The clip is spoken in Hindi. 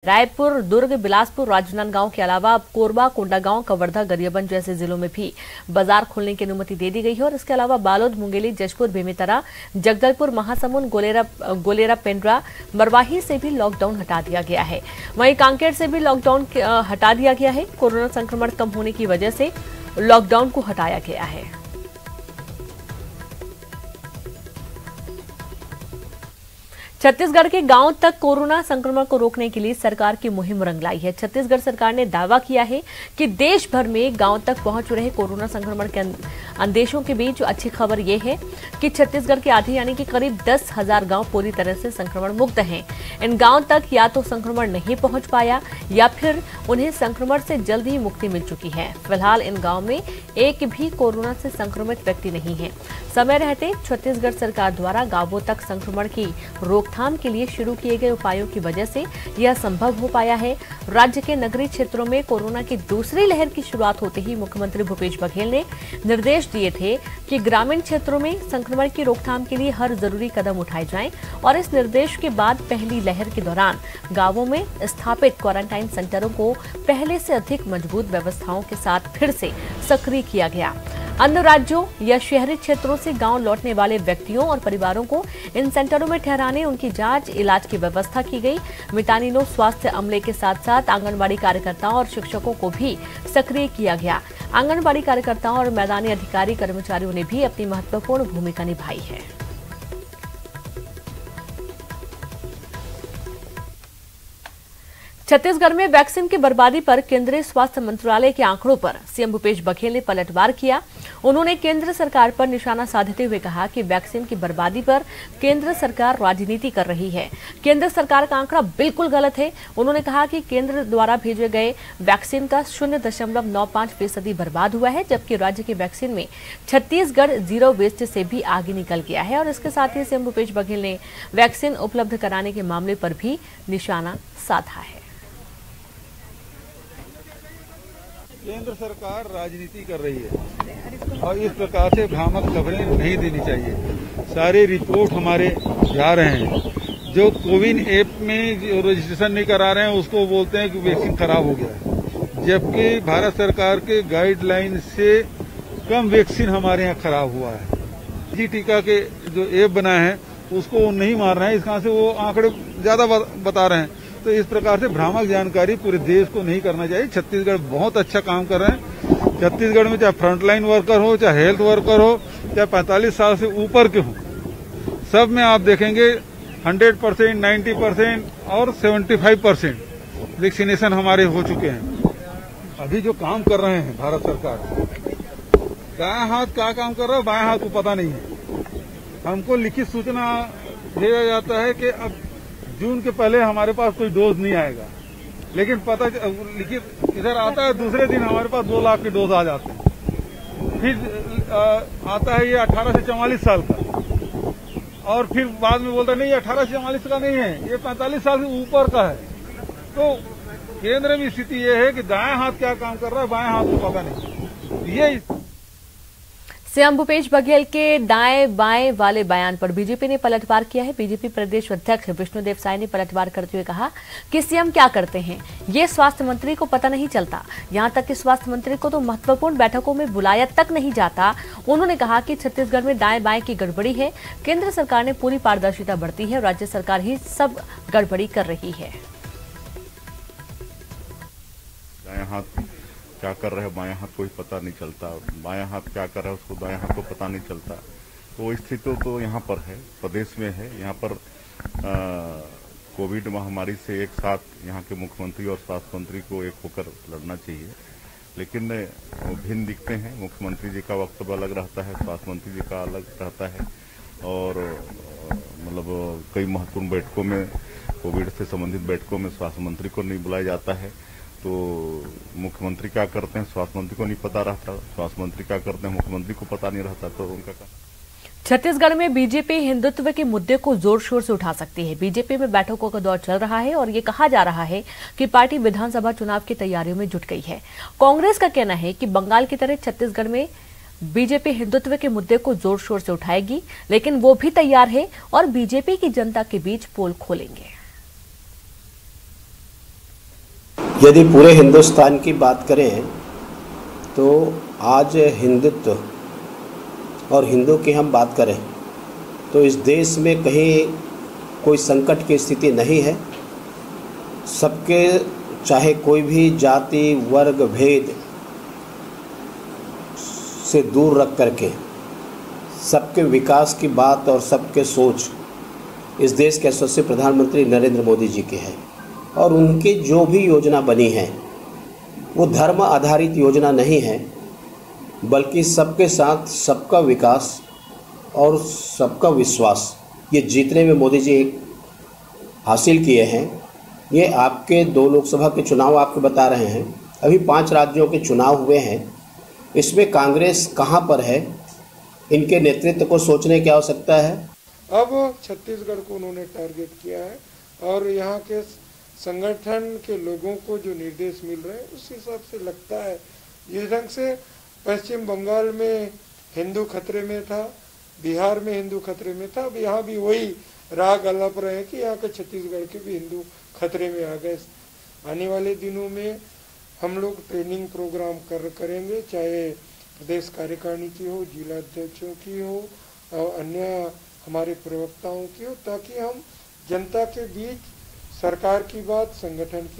रायपुर, दुर्ग, बिलासपुर, राजनांदगांव के अलावा अब कोरबा, कोंडागांव, कवर्धा, गरियाबंद जैसे जिलों में भी बाजार खोलने की अनुमति दे दी गई है और इसके अलावा बालोद, मुंगेली, जशपुर, बेमेतरा, जगदलपुर, महासमुंद, गोलेरा, पेंड्रा, मरवाही से भी लॉकडाउन हटा दिया गया है। वहीं कांकेर से भी लॉकडाउन हटा दिया गया है। कोरोना संक्रमण कम होने की वजह से लॉकडाउन को हटाया गया है। छत्तीसगढ़ के गांव तक कोरोना संक्रमण को रोकने के लिए सरकार की मुहिम रंग लाई है। छत्तीसगढ़ सरकार ने दावा किया है कि देश भर में गांव तक पहुंच रहे कोरोना संक्रमण के अंदेशों के बीच अच्छी खबर यह है कि छत्तीसगढ़ के आधे यानी कि करीब 10,000 गांव पूरी तरह से संक्रमण मुक्त हैं। इन गांव तक या तो संक्रमण नहीं पहुंच पाया या फिर उन्हें संक्रमण से जल्द ही मुक्ति मिल चुकी है। फिलहाल इन गाँव में एक भी कोरोना से संक्रमित व्यक्ति नहीं है। समय रहते छत्तीसगढ़ सरकार द्वारा गांवों तक संक्रमण की रोकथाम के लिए शुरू किए गए उपायों की वजह से यह संभव हो पाया है। राज्य के नगरीय क्षेत्रों में कोरोना की दूसरी लहर की शुरुआत होते ही मुख्यमंत्री भूपेश बघेल ने निर्देश दिए थे कि ग्रामीण क्षेत्रों में संक्रमण की रोकथाम के लिए हर जरूरी कदम उठाए जाएं और इस निर्देश के बाद पहली लहर के दौरान गांवों में स्थापित क्वारंटाइन सेंटरों को पहले से अधिक मजबूत व्यवस्थाओं के साथ फिर से सक्रिय किया गया। अन्य राज्यों या शहरी क्षेत्रों से गांव लौटने वाले व्यक्तियों और परिवारों को इन सेंटरों में ठहराने, उनकी जांच, इलाज की व्यवस्था की गई। मितानिनों, स्वास्थ्य अमले के साथ साथ आंगनबाड़ी कार्यकर्ताओं और शिक्षकों को भी सक्रिय किया गया। आंगनबाड़ी कार्यकर्ताओं और मैदानी अधिकारी कर्मचारियों ने भी अपनी महत्वपूर्ण भूमिका निभाई है। छत्तीसगढ़ में वैक्सीन की बर्बादी पर केंद्रीय स्वास्थ्य मंत्रालय के आंकड़ों पर सीएम भूपेश बघेल ने पलटवार किया। उन्होंने केंद्र सरकार पर निशाना साधते हुए कहा कि वैक्सीन की बर्बादी पर केंद्र सरकार राजनीति कर रही है। केंद्र सरकार का आंकड़ा बिल्कुल गलत है। उन्होंने कहा कि केंद्र द्वारा भेजे गए वैक्सीन का 0.95% बर्बाद हुआ है, जबकि राज्य की वैक्सीन में छत्तीसगढ़ जीरो वेस्ट से भी आगे निकल गया है। और इसके साथ ही सीएम भूपेश बघेल ने वैक्सीन उपलब्ध कराने के मामले पर भी निशाना साधा है। केंद्र सरकार राजनीति कर रही है और इस प्रकार से भ्रामक खबरें नहीं देनी चाहिए। सारे रिपोर्ट हमारे जा रहे हैं। जो कोविन ऐप में जो रजिस्ट्रेशन नहीं करा रहे हैं उसको बोलते हैं कि वैक्सीन खराब हो गया है, जबकि भारत सरकार के गाइडलाइन से कम वैक्सीन हमारे यहाँ खराब हुआ है। जी टीका के जो ऐप बनाए हैं उसको नहीं मार रहे हैं, इस कारण से वो आंकड़े ज्यादा बता रहे हैं। तो इस प्रकार से भ्रामक जानकारी पूरे देश को नहीं करना चाहिए। छत्तीसगढ़ बहुत अच्छा काम कर रहे हैं। छत्तीसगढ़ में चाहे फ्रंटलाइन वर्कर हो, चाहे हेल्थ वर्कर हो, चाहे 45 साल से ऊपर के हो, सब में आप देखेंगे 100%, 90% और 75% वैक्सीनेशन हमारे हो चुके हैं। अभी जो काम कर रहे हैं भारत सरकार, दायां हाथ क्या काम कर रहा है, बायां हाथ को पता नहीं है। हमको लिखित सूचना भेजा जाता है कि अब जून के पहले हमारे पास कोई डोज नहीं आएगा, लेकिन पता लिखित इधर आता है, दूसरे दिन हमारे पास 2 लाख के डोज आ जाते हैं। फिर आता है ये 18 से 44 साल का, और फिर बाद में बोलता नहीं 18 से 44 का नहीं है, ये 45 साल से ऊपर का है। तो केंद्र में स्थिति ये है कि दायां हाथ क्या काम कर रहा है, बाएं हाथ को पता नहीं। ये सीएम भूपेश बघेल के दाएं बाएं वाले बयान पर बीजेपी ने पलटवार किया है। बीजेपी प्रदेश अध्यक्ष विष्णुदेव साय ने पलटवार करते हुए कहा कि सीएम क्या करते हैं ये स्वास्थ्य मंत्री को पता नहीं चलता। यहां तक कि स्वास्थ्य मंत्री को तो महत्वपूर्ण बैठकों में बुलाया तक नहीं जाता। उन्होंने कहा कि छत्तीसगढ़ में दाएं बाएं की गड़बड़ी है। केंद्र सरकार ने पूरी पारदर्शिता बरती है, राज्य सरकार ही सब गड़बड़ी कर रही है। क्या कर रहे हैं बाएं हाथ को ही पता नहीं चलता, बाएं हाथ क्या कर रहा है उसको दाएं हाथ को पता नहीं चलता। तो स्थिति तो यहाँ पर है, प्रदेश में है। यहाँ पर कोविड महामारी से एक साथ यहाँ के मुख्यमंत्री और स्वास्थ्य मंत्री को एक होकर लड़ना चाहिए, लेकिन भिन्न दिखते हैं। मुख्यमंत्री जी का वक्तव्य अलग रहता है, स्वास्थ्य मंत्री जी का अलग रहता है, और मतलब कई महत्वपूर्ण बैठकों में, कोविड से संबंधित बैठकों में स्वास्थ्य मंत्री को नहीं बुलाया जाता है। तो मुख्यमंत्री क्या करते हैं स्वास्थ्य मंत्री को नहीं पता रहता, स्वास्थ्य मंत्री क्या करते हैं मुख्यमंत्री को पता नहीं रहता। तो उनका छत्तीसगढ़ में बीजेपी हिंदुत्व के मुद्दे को जोर शोर से उठा सकती है। बीजेपी में बैठकों का दौर चल रहा है और ये कहा जा रहा है कि पार्टी विधानसभा चुनाव की तैयारियों में जुट गई है। कांग्रेस का कहना है कि बंगाल की तरह छत्तीसगढ़ में बीजेपी हिंदुत्व के मुद्दे को जोर शोर से उठाएगी, लेकिन वो भी तैयार है और बीजेपी की जनता के बीच पोल खोलेंगे। यदि पूरे हिंदुस्तान की बात करें तो आज हिंदुत्व और हिंदू की हम बात करें तो इस देश में कहीं कोई संकट की स्थिति नहीं है। सबके चाहे कोई भी जाति वर्ग भेद से दूर रख करके सबके विकास की बात और सबके सोच इस देश के यशस्वी प्रधानमंत्री नरेंद्र मोदी जी की है। और उनकी जो भी योजना बनी है वो धर्म आधारित योजना नहीं है, बल्कि सबके साथ सबका विकास और सबका विश्वास ये जीतने में मोदी जी हासिल किए हैं। ये आपके 2 लोकसभा के चुनाव आपको बता रहे हैं, अभी 5 राज्यों के चुनाव हुए हैं, इसमें कांग्रेस कहां पर है, इनके नेतृत्व को सोचने की आवश्यकता है। अब छत्तीसगढ़ को उन्होंने टारगेट किया है और यहाँ के संगठन के लोगों को जो निर्देश मिल रहे हैं उस हिसाब से लगता है जिस ढंग से पश्चिम बंगाल में हिंदू खतरे में था, बिहार में हिंदू खतरे में था, अब यहाँ भी वही राग अलाप रहे हैं कि यहाँ के छत्तीसगढ़ के भी हिंदू खतरे में आ गए। आने वाले दिनों में हम लोग ट्रेनिंग प्रोग्राम करेंगे, चाहे प्रदेश कार्यकारिणी की हो, जिला अध्यक्षों की हो और अन्य हमारे प्रवक्ताओं की हो, ताकि हम जनता के बीच सरकार की बात, संगठन की